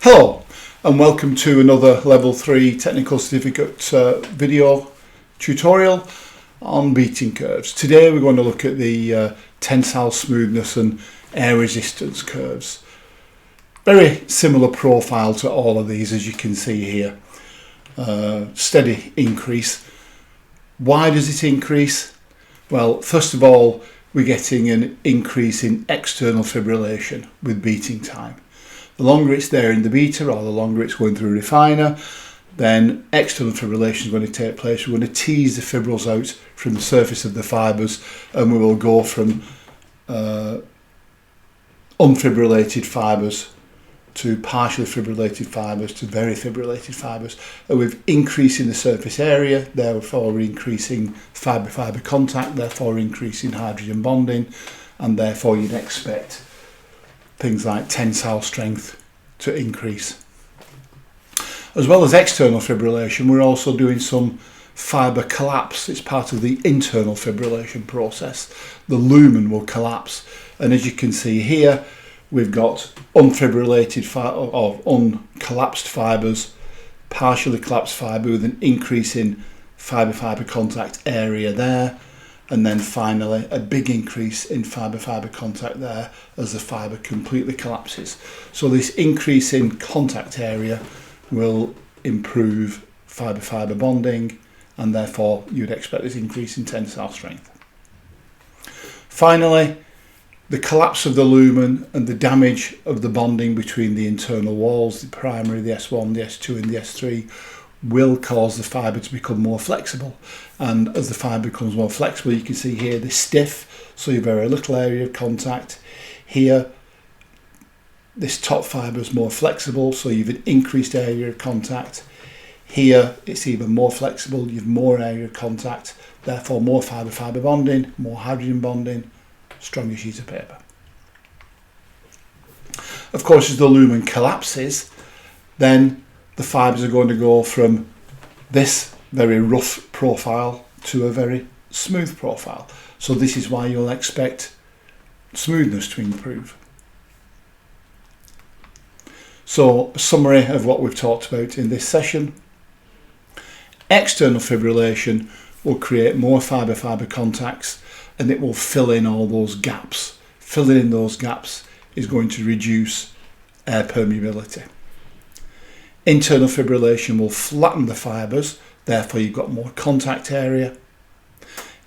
Hello and welcome to another Level 3 Technical Certificate video tutorial on beating curves. Today we're going to look at the tensile smoothness and air resistance curves. Very similar profile to all of these, as you can see here. Steady increase. Why does it increase? Well, first of all, we're getting an increase in external fibrillation with beating time. The longer it's there in the beater, or the longer it's going through a refiner, then external fibrillation is going to take place. We're going to tease the fibrils out from the surface of the fibres, and we will go from unfibrillated fibres to partially fibrillated fibres to very fibrillated fibres. And with increasing the surface area, therefore we're increasing fibre-fibre contact, therefore increasing hydrogen bonding, and therefore you'd expect things like tensile strength to increase. As well as external fibrillation, we're also doing some fibre collapse. It's part of the internal fibrillation process. The lumen will collapse, and as you can see here, we've got unfibrillated or uncollapsed fibres, partially collapsed fibre with an increase in fibre-fibre contact area there, and then finally a big increase in fibre-fibre contact there as the fibre completely collapses. So this increase in contact area will improve fibre-fibre bonding, and therefore you'd expect this increase in tensile strength. Finally, the collapse of the lumen and the damage of the bonding between the internal walls, the primary, the S1, the S2 and the S3, will cause the fibre to become more flexible. And as the fibre becomes more flexible, you can see here they're stiff, so you have very little area of contact. Here, this top fibre is more flexible, so you've an increased area of contact. Here, it's even more flexible, you have more area of contact, therefore more fibre-fibre bonding, more hydrogen bonding, stronger sheet of paper. Of course, as the lumen collapses, then the fibres are going to go from this very rough profile to a very smooth profile. So this is why you'll expect smoothness to improve. So a summary of what we've talked about in this session. External fibrillation will create more fibre-fibre contacts, and it will fill in all those gaps. Filling in those gaps is going to reduce air permeability. Internal fibrillation will flatten the fibres, therefore you've got more contact area.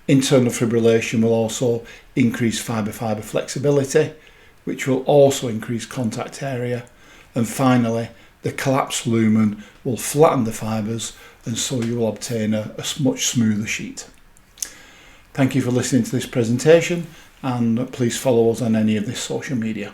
Internal fibrillation will also increase fibre-fibre flexibility, which will also increase contact area. And finally, the collapsed lumen will flatten the fibres, and so you will obtain a much smoother sheet. Thank you for listening to this presentation, and please follow us on any of this social media.